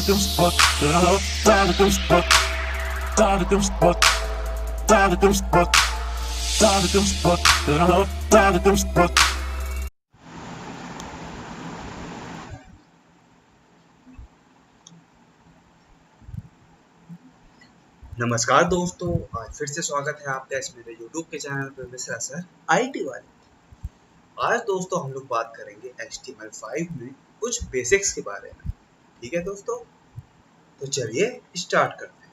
नमस्कार दोस्तों, आज फिर से स्वागत है आपका इस मेरे YouTube के चैनल पे मिस्टर सर IT वाले। आज दोस्तों हम लोग बात करेंगे HTML5 में कुछ बेसिक्स के बारे में। ठीक है दोस्तों, तो चलिए स्टार्ट करते हैं।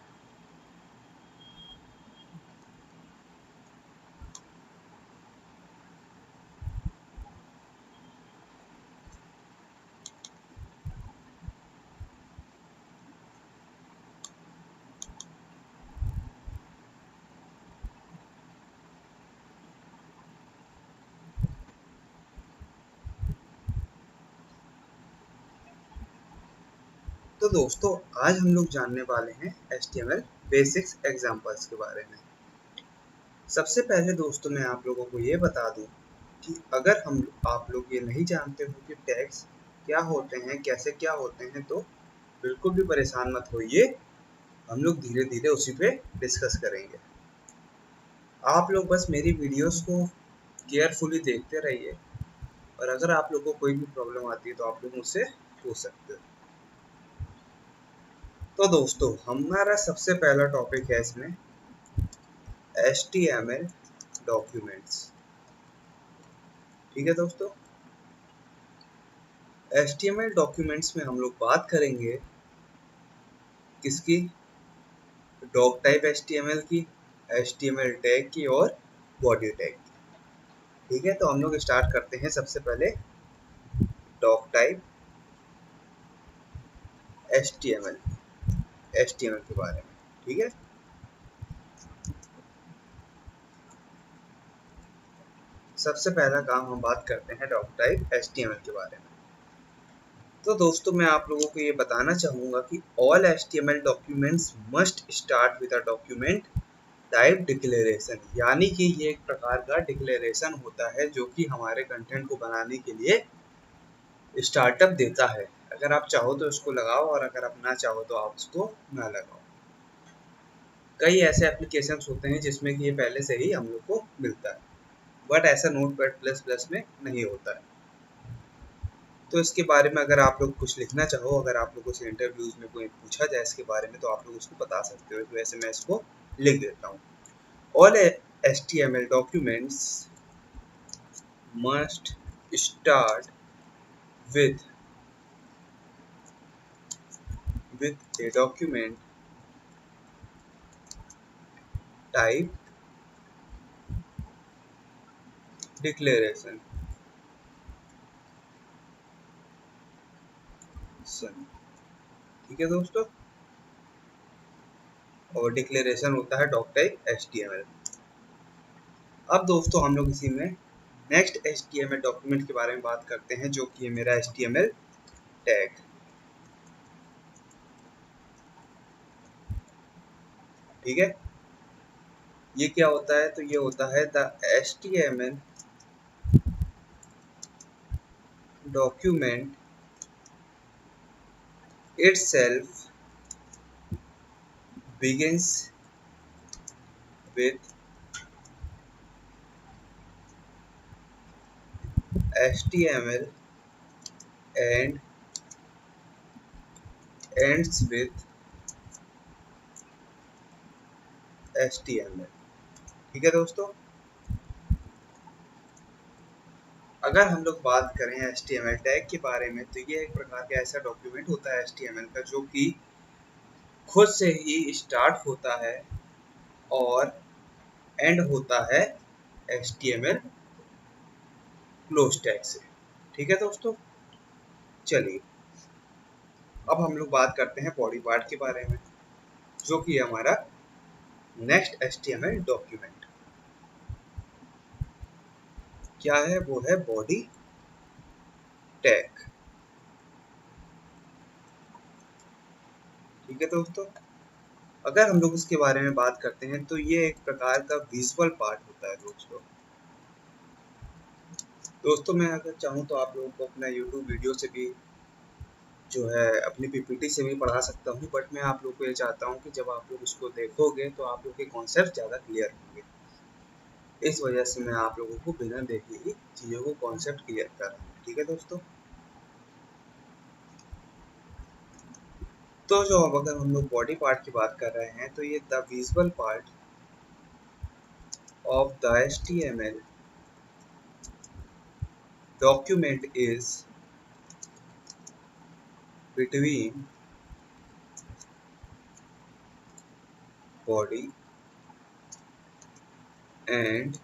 तो दोस्तों आज हम लोग जानने वाले हैं HTML बेसिक्स एग्जांपल्स के बारे में। सबसे पहले दोस्तों मैं आप लोगों को ये बता दूं कि अगर आप लोग ये नहीं जानते हो कि टैग्स क्या होते हैं, कैसे क्या होते हैं, तो बिल्कुल भी परेशान मत होइए। हम लोग धीरे धीरे उसी पे डिस्कस करेंगे। आप लोग बस मेरी वीडियोस को केयरफुली देखते रहिए, और अगर आप लोग को कोई भी प्रॉब्लम आती है तो आप लोग मुझसे पूछ सकते हो। तो दोस्तों हमारा सबसे पहला टॉपिक है इसमें HTML डॉक्यूमेंट्स। ठीक है दोस्तों, HTML डॉक्यूमेंट्स में हम लोग बात करेंगे किसकी? डॉक टाइप HTML की, HTML टैग की और बॉडी टैग की। ठीक है, तो हम लोग स्टार्ट करते हैं सबसे पहले डॉक टाइप HTML के बारे में। ठीक है, सबसे पहला काम हम बात करते हैं डॉक टाइप HTML के बारे में। तो दोस्तों मैं आप लोगों को ये बताना चाहूँगा कि all HTML documents must start with a document type declaration, यानी कि ये एक प्रकार का डिक्लेरेशन होता है जो कि हमारे कंटेंट को बनाने के लिए स्टार्टअप देता है। अगर आप चाहो तो इसको लगाओ, और अगर आप ना चाहो तो आप इसको ना लगाओ। कई ऐसे एप्लीकेशंस होते हैं जिसमें कि ये पहले से ही हम लोग को मिलता है, बट ऐसा नोटपैड प्लस प्लस में नहीं होता है। तो इसके बारे में अगर आप लोग कुछ लिखना चाहो, अगर आप लोगों से इंटरव्यूज में कोई पूछा जाए इसके बारे में, तो आप लोग उसको बता सकते हो। तो वैसे मैं इसको लिख देता हूँ। All HTML documents must start with a document type declaration। ठीक है दोस्तों, और डिक्लेरेशन होता है डॉक टाइप HTML। अब दोस्तों हम लोग इसी में नेक्स्ट HTML डॉक्यूमेंट के बारे में बात करते हैं, जो कि है मेरा HTML टैग। ठीक है, ये क्या होता है? तो ये होता है the HTML document itself begins with HTML and ends with HTML। ठीक है दोस्तों, अगर हम लोग बात करें HTML टैग के बारे में, तो ये एक प्रकार का ऐसा डॉक्यूमेंट होता है HTML का जो कि खुद से ही स्टार्ट होता है और एंड होता है HTML क्लोज टैग से। ठीक है दोस्तों, चलिए अब हम लोग बात करते हैं बॉडी पार्ट के बारे में, जो कि हमारा नेक्स्ट HTML डॉक्यूमेंट क्या है? वो है बॉडी टैग। ठीक है दोस्तों, अगर हम लोग इसके बारे में बात करते हैं तो ये एक प्रकार का विजुअल पार्ट होता है दोस्तों मैं अगर चाहूँ तो आप लोगों को अपना YouTube वीडियो से भी जो है अपनी पीपीटी से भी पढ़ा सकता हूँ, बट मैं आप लोग को ये चाहता हूँ कि जब आप लोग उसको देखोगे तो आप लोग के कॉन्सेप्ट ज़्यादा क्लियर होंगे। इस वजह से मैं आप लोगों को बिना देखे ही चीज़ों को कॉन्सेप्ट क्लियर कर रहा हूँ। ठीक है दोस्तों, तो जो अब अगर हम लोग बॉडी पार्ट की बात कर रहे हैं तो ये the visual part of the HTML document is between body and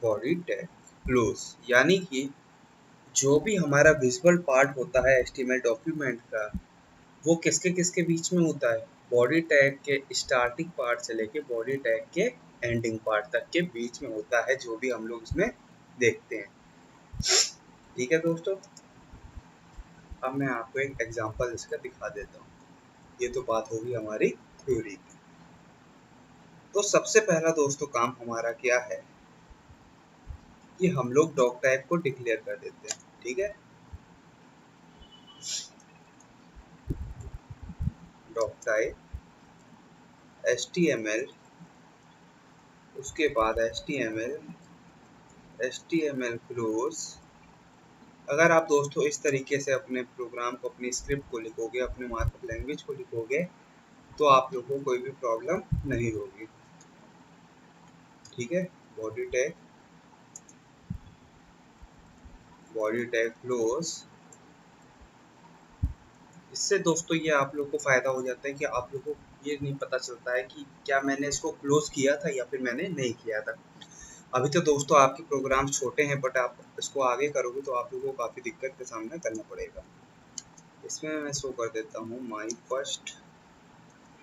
body tag close. यानी कि जो भी हमारा विजुअल पार्ट होता है HTML डॉक्यूमेंट का, वो किसके किसके बीच में होता है? बॉडी टैग के स्टार्टिंग पार्ट से लेके बॉडी टैग के एंडिंग पार्ट तक के बीच में होता है, जो भी हम लोग इसमें देखते हैं। ठीक है दोस्तों, अब मैं आपको एक एग्जांपल इसका दिखा देता हूँ। ये तो बात होगी हमारी थ्योरी की। तो सबसे पहला दोस्तों काम हमारा क्या है कि हम लोग डॉक टाइप को डिक्लेयर कर देते हैं। ठीक है, डॉक टाइप HTML, उसके बाद HTML क्लोज। अगर आप दोस्तों इस तरीके से अपने प्रोग्राम को, अपनी स्क्रिप्ट को लिखोगे, अपने मार्कअप लैंग्वेज को लिखोगे, तो आप लोगों को कोई भी प्रॉब्लम नहीं होगी। ठीक है, बॉडी टैग क्लोज। इससे दोस्तों ये आप लोग को फ़ायदा हो जाता है कि आप लोग को ये नहीं पता चलता है कि क्या मैंने इसको क्लोज किया था या फिर मैंने नहीं किया था। अभी तो दोस्तों आपके प्रोग्राम छोटे हैं, बट आप इसको आगे करोगे तो आप लोगों को काफ़ी दिक्कत का सामना करना पड़ेगा। इसमें मैं शो कर देता हूँ my first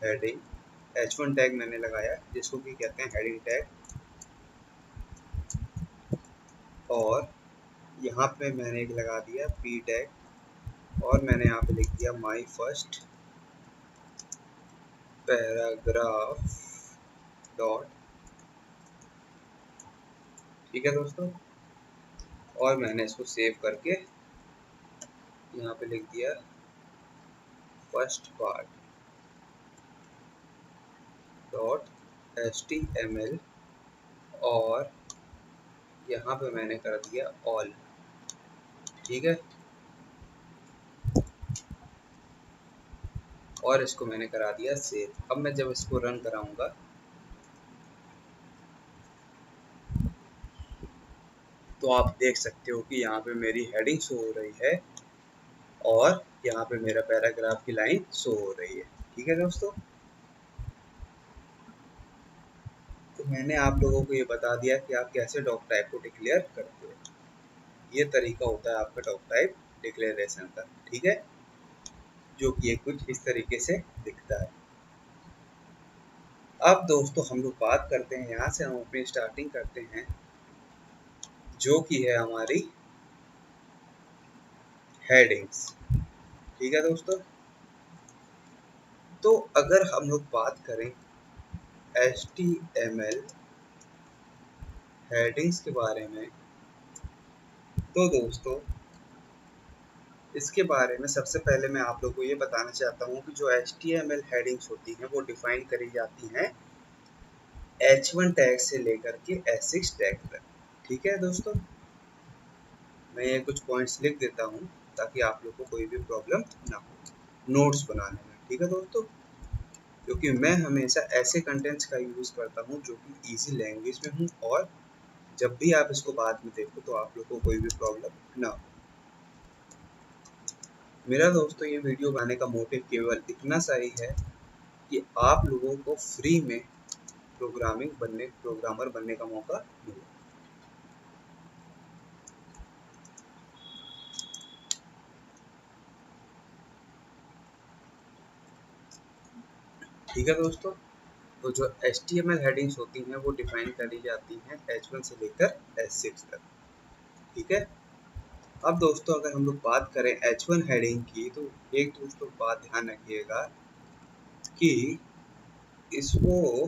heading. H1 tag मैंने लगाया जिसको कि कहते हैं हेडिंग टैग, और यहाँ पे मैंने एक लगा दिया P टैग, और मैंने यहाँ पे लिख दिया माई फर्स्ट पैराग्राफ डॉट। ठीक है दोस्तों, और मैंने इसको सेव करके यहाँ पे लिख दिया फर्स्ट पार्ट डॉट HTML, और यहाँ पे मैंने कर दिया ऑल। ठीक है, और इसको मैंने करा दिया सेव। अब मैं जब इसको रन कराऊंगा तो आप देख सकते हो कि यहाँ पे मेरी हेडिंग शो हो रही है और यहाँ पे मेरा पैराग्राफ की लाइन शो हो रही है। ठीक है दोस्तों, तो मैंने आप लोगों को ये बता दिया कि आप कैसे डॉक टाइप को डिक्लेयर करते हो। ये तरीका होता है आपका डॉक टाइप डिक्लेरेशन का। ठीक है, जो कि कुछ इस तरीके से दिखता है। अब दोस्तों हम लोग बात करते हैं, यहाँ से हम अपनी स्टार्टिंग करते हैं, जो कि है हमारी हेडिंग्स। ठीक है दोस्तों, तो अगर हम लोग बात करें HTML हेडिंग्स के बारे में, तो दोस्तों इसके बारे में सबसे पहले मैं आप लोगों को ये बताना चाहता हूँ कि जो HTML हेडिंग्स होती हैं वो डिफाइन करी जाती हैं H1 टैग से लेकर के H6 टैग तक। ठीक है दोस्तों, मैं ये कुछ पॉइंट्स लिख देता हूँ ताकि आप लोग को कोई भी प्रॉब्लम ना हो नोट्स बनाने में। ठीक है दोस्तों, क्योंकि मैं हमेशा ऐसे कंटेंट्स का यूज़ करता हूँ जो कि इजी लैंग्वेज में हूँ, और जब भी आप इसको बाद में देखो तो आप लोग को कोई भी प्रॉब्लम ना हो। मेरा दोस्तों ये वीडियो बनाने का मोटिव केवल इतना सा ही है कि आप लोगों को फ्री में प्रोग्रामर बनने का मौका मिले। ठीक है दोस्तों, तो जो HTML हेडिंग्स होती हैं वो डिफाइन करी जाती हैं H1 से लेकर H6 तक। ठीक है, अब दोस्तों अगर हम लोग बात करें H1 हेडिंग की, तो एक दोस्तों बात ध्यान रखिएगा कि इसको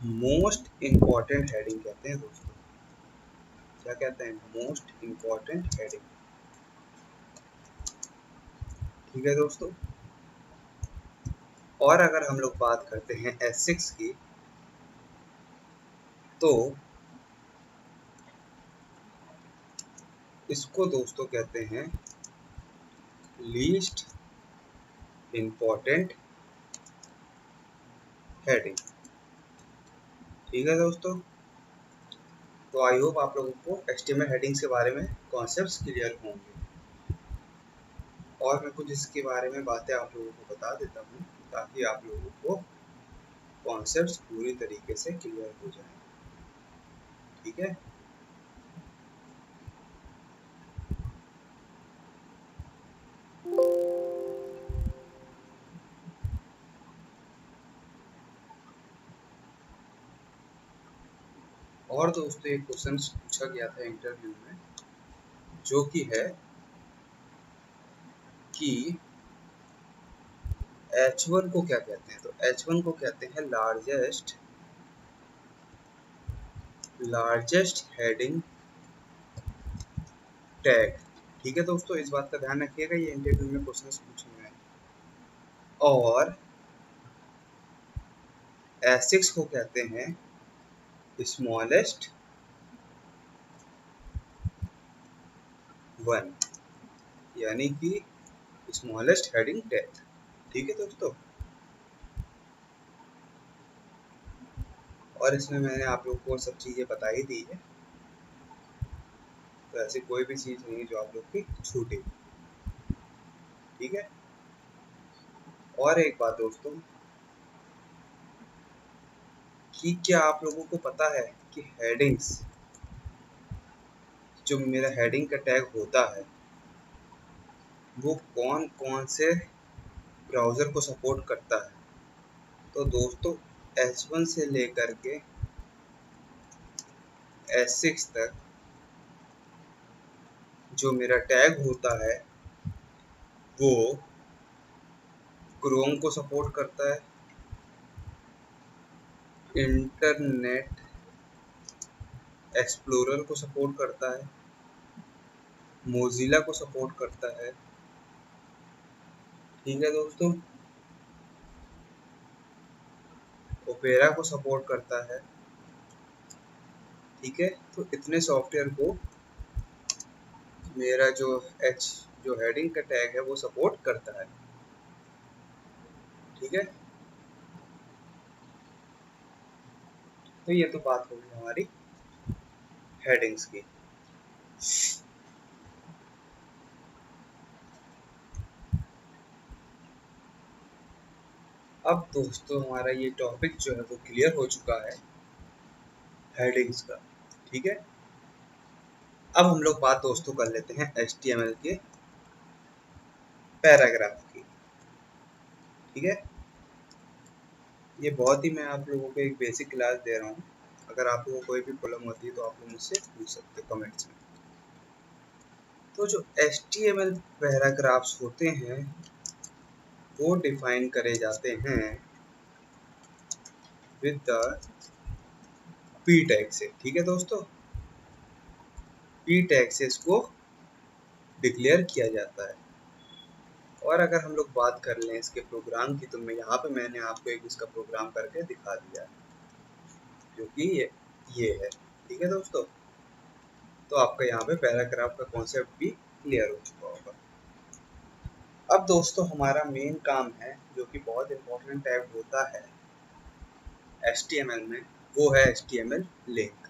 मोस्ट इम्पॉर्टेंट हेडिंग कहते हैं दोस्तों। क्या कहते हैं? Most important heading. ठीक है दोस्तों। और अगर हम लोग बात करते हैं S6 की, तो इसको दोस्तों कहते हैं लीस्ट इम्पोर्टेंट हेडिंग। ठीक है दोस्तों। तो आई होप आप लोगों को HTML हेडिंग्स के बारे में कॉन्सेप्ट्स क्लियर होंगे, और मैं कुछ इसके बारे में बातें आप लोगों को बता देता हूँ ताकि आप लोगों को कॉन्सेप्ट्स पूरी तरीके से क्लियर हो जाए। ठीक है। और दोस्तों एक क्वेश्चन पूछा गया था इंटरव्यू में, जो कि है कि H1 को क्या कहते हैं। तो H1 को कहते हैं लार्जेस्ट हेडिंग टैग। ठीक है दोस्तों, इस बात का ध्यान रखिएगा, ये इंटरव्यू में क्वेश्चन पूछे गए हैं। और S6 को कहते हैं स्मॉलेस्ट वन, यानी कि स्मॉलेस्ट हेडिंग टैग। ठीक है दोस्तों। और इसमें मैंने आप लोगों को सब चीज़ें बता ही दी है, तो ऐसी कोई भी चीज़ नहीं है जो आप लोग की छूटी। ठीक है। और एक बात दोस्तों, कि क्या आप लोगों को पता है कि हेडिंग्स, जो मेरा हेडिंग का टैग होता है, वो कौन कौन से ब्राउज़र को सपोर्ट करता है। तो दोस्तों H1 से लेकर के S6 तक जो मेरा टैग होता है वो क्रोम को सपोर्ट करता है, इंटरनेट एक्सप्लोरर को सपोर्ट करता है, मोजिला को सपोर्ट करता है। ठीक है दोस्तों। ओपेरा को सपोर्ट करता है। ठीक है। तो इतने सॉफ्टवेयर को मेरा जो हेडिंग का टैग है वो सपोर्ट करता है। ठीक है। तो ये तो बात होगी हमारी हेडिंग्स की। अब दोस्तों हमारा ये टॉपिक जो है वो क्लियर हो चुका है हेडिंग्स का। ठीक है। अब हम लोग बात दोस्तों कर लेते हैं HTML के पैराग्राफ की। ठीक है। ये बहुत ही मैं आप लोगों को एक बेसिक क्लास दे रहा हूँ। अगर आप लोगों को कोई भी प्रॉब्लम होती है तो आप लोग मुझसे पूछ सकते हो कमेंट्स में। तो जो HTML पैराग्राफ्स होते हैं वो डिफाइन करे जाते हैं विद द P टैग से। ठीक है दोस्तों। P टैग से इसको डिक्लेयर किया जाता है। और अगर हम लोग बात कर लें इसके प्रोग्राम की, तो मैं यहाँ पे मैंने आपको एक इसका प्रोग्राम करके दिखा दिया है, जो कि ये है। ठीक है दोस्तों। तो आपका यहाँ पे पैराग्राफ का कॉन्सेप्ट भी क्लियर हो चुका होगा। अब दोस्तों हमारा मेन काम है, जो कि बहुत इम्पोर्टेंट टैग होता है HTML में, वो है HTML लिंक।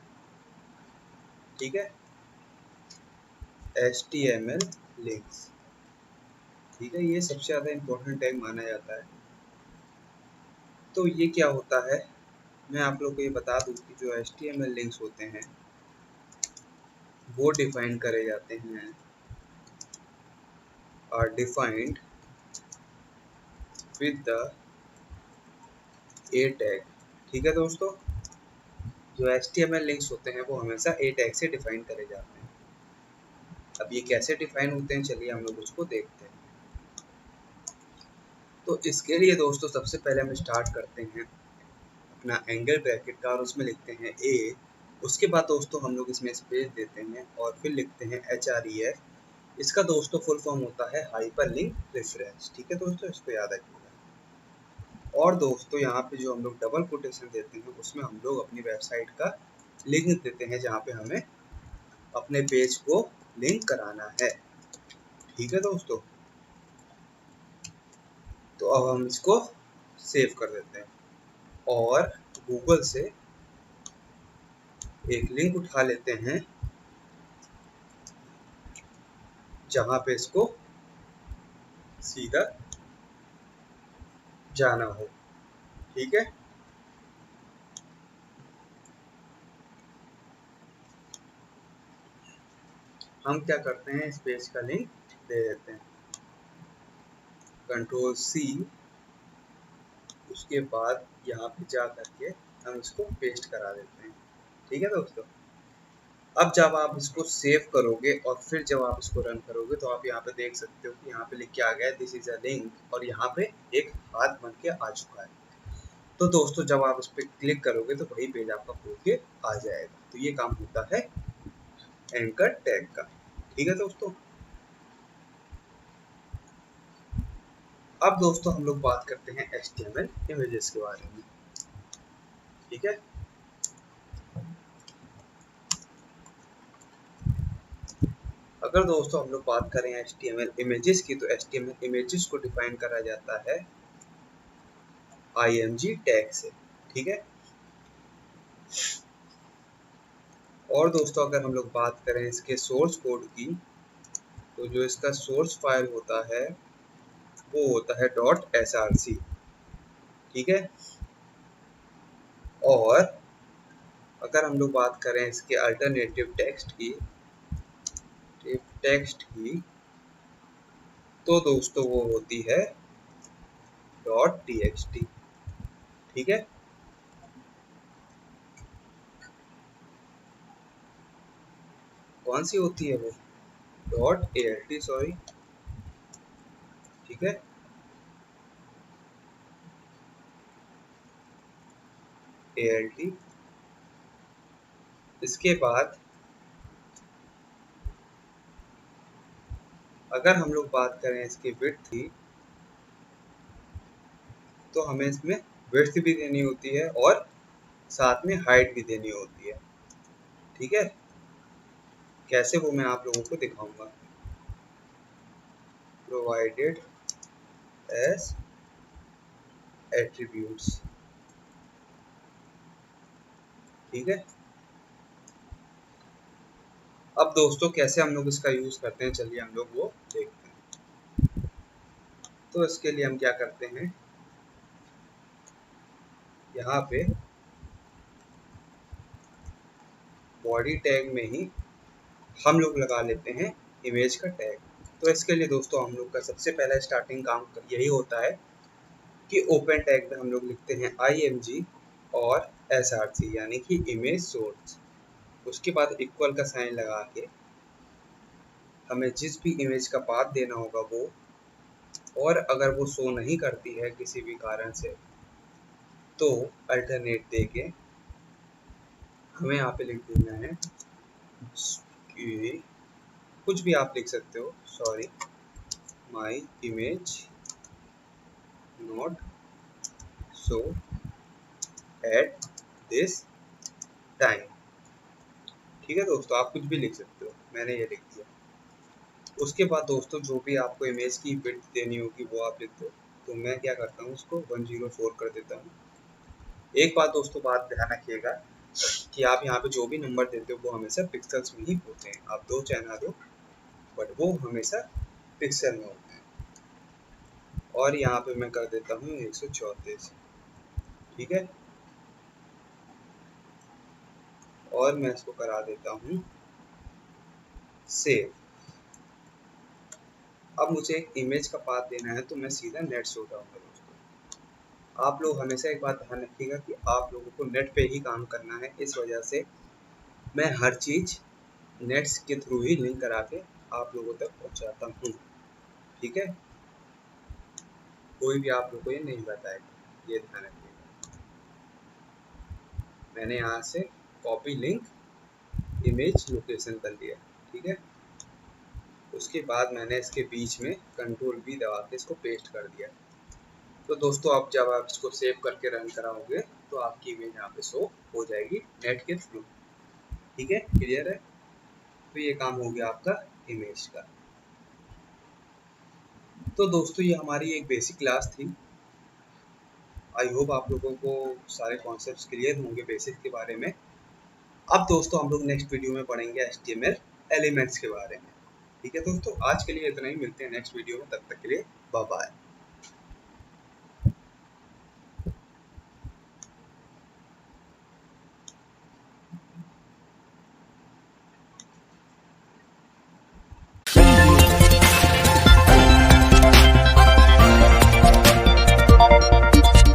ठीक है। HTML links. ठीक है। ये सबसे ज़्यादा इम्पोर्टेंट टैग माना जाता है। तो ये क्या होता है, मैं आप लोग को ये बता दूं कि जो HTML लिंक्स होते हैं वो डिफाइन करे जाते हैं, are defined with the A tag. ठीक है दोस्तों। जो HTML लिंक्स होते हैं वो हमेशा A टैग से डिफाइन करे जाते हैं। अब ये कैसे डिफाइन होते हैं, चलिए हम लोग उसको देखते हैं। तो इसके लिए दोस्तों सबसे पहले हम स्टार्ट करते हैं अपना एंगल ब्रैकेट का, और उसमें लिखते हैं A। उसके बाद दोस्तों हम लोग इसमें स्पेस देते हैं और फिर लिखते हैं HREF इसका दोस्तों फुल फॉर्म होता है हाइपर लिंक रेफरेंस। ठीक है दोस्तों, इसको याद रखिएगा। और दोस्तों यहाँ पे जो हम लोग डबल कोटेशन देते हैं उसमें हम लोग अपनी वेबसाइट का लिंक देते हैं जहाँ पे हमें अपने पेज को लिंक कराना है। ठीक है दोस्तों, तो अब हम इसको सेव कर देते हैं और गूगल से एक लिंक उठा लेते हैं जहाँ पे इसको सीधा जाना हो। ठीक है, हम क्या करते हैं, इस पेज का लिंक दे देते हैं, कंट्रोल सी, उसके बाद यहाँ पे जा करके हम इसको पेस्ट करा देते हैं। ठीक है दोस्तों, अब जब आप इसको सेव करोगे और फिर जब आप इसको रन करोगे तो आप यहाँ पे देख सकते हो कि यहाँ पे लिख के आ गया है दिस इज अ लिंक, और यहाँ पे एक हाथ बन के आ चुका है। तो दोस्तों जब आप इस पर क्लिक करोगे तो वही पेज आपका खोल के आ जाएगा। तो ये काम होता है एंकर टैग का। ठीक है दोस्तों, अब दोस्तों हम लोग बात करते हैं HTML इमेजेस के बारे में। ठीक है, अगर दोस्तों हम लोग बात करें HTML इमेजेस की, तो HTML इमेजेस को डिफाइन करा जाता है IMG टैग से। ठीक है, और दोस्तों अगर हम लोग बात करें इसके सोर्स कोड की, तो जो इसका सोर्स फाइल होता है वो होता है .src। ठीक है, और अगर हम लोग बात करें इसके अल्टरनेटिव टेक्स्ट की, तो दोस्तों वो होती है .txt। ठीक है, कौन सी होती है वो, .alt, सॉरी। ठीक है, alt, इसके बाद अगर हम लोग बात करें इसकी विड्थ की, तो हमें इसमें विड्थ भी देनी होती है और साथ में हाइट भी देनी होती है। ठीक है, कैसे वो मैं आप लोगों को दिखाऊंगा। Provided as attributes. ठीक है, अब दोस्तों कैसे हम लोग इसका यूज करते हैं, चलिए हम लोग वो देखते हैं। तो इसके लिए हम क्या करते हैं, यहाँ पे बॉडी टैग में ही हम लोग लगा लेते हैं इमेज का टैग। तो इसके लिए दोस्तों हम लोग का सबसे पहला स्टार्टिंग काम यही होता है कि ओपन टैग में हम लोग लिखते हैं IMG और SRC यानी कि इमेज सोर्स। उसके बाद इक्वल का साइन लगा के हमें जिस भी इमेज का पाथ देना होगा वो, और अगर वो शो नहीं करती है किसी भी कारण से, तो अल्टरनेट देके हमें यहाँ पे लिख देना है कि कुछ भी आप लिख सकते हो, sorry my image not show at this time. ठीक है दोस्तों, आप कुछ भी लिख सकते हो, मैंने ये लिख दिया। उसके बाद दोस्तों जो भी आपको इमेज की विड्थ देनी होगी वो आप लिख दो। तो मैं क्या करता हूँ, उसको 104 कर देता हूँ। एक बात दोस्तों, बात ध्यान रखिएगा कि आप यहाँ पे जो भी नंबर देते हो वो हमेशा पिक्सल्स में ही होते हैं। आप 2 चाहे ना दो, बट वो हमेशा पिक्सल में होते हैं। और यहाँ पे मैं कर देता हूँ 134। ठीक है, और मैं इसको करा देता हूँ सेव। अब मुझे एक इमेज का पाथ देना है, तो मैं सीधा नेट से उठाऊंगा दोस्तों। आप लोग हमेशा एक बात ध्यान रखिएगा कि आप लोगों को नेट पे ही काम करना है। इस वजह से मैं हर चीज़ नेट्स के थ्रू ही लिंक करा के आप लोगों तक पहुंचाता हूँ। ठीक है, कोई भी आप लोगों को ये नहीं बताएगा, ये ध्यान रखिएगा। मैंने यहाँ से कॉपी लिंक इमेज लोकेशन कर लिया। ठीक है, उसके बाद मैंने इसके बीच में कंट्रोल V दबा के इसको पेस्ट कर दिया। तो दोस्तों अब जब आप इसको सेव करके रन कराओगे तो आपकी इमेज यहाँ पे शो हो जाएगी नेट के थ्रू। ठीक है, क्लियर है। तो ये काम हो गया आपका इमेज का। तो दोस्तों ये हमारी एक बेसिक क्लास थी। आई होप आप लोगों को सारे कॉन्सेप्ट्स क्लियर होंगे बेसिक के बारे में। अब दोस्तों हम लोग नेक्स्ट वीडियो में पढ़ेंगे HTML एलिमेंट्स के बारे में। ठीक है दोस्तों, आज के लिए इतना ही, मिलते हैं नेक्स्ट वीडियो में, तब तक के लिए बाय बाय।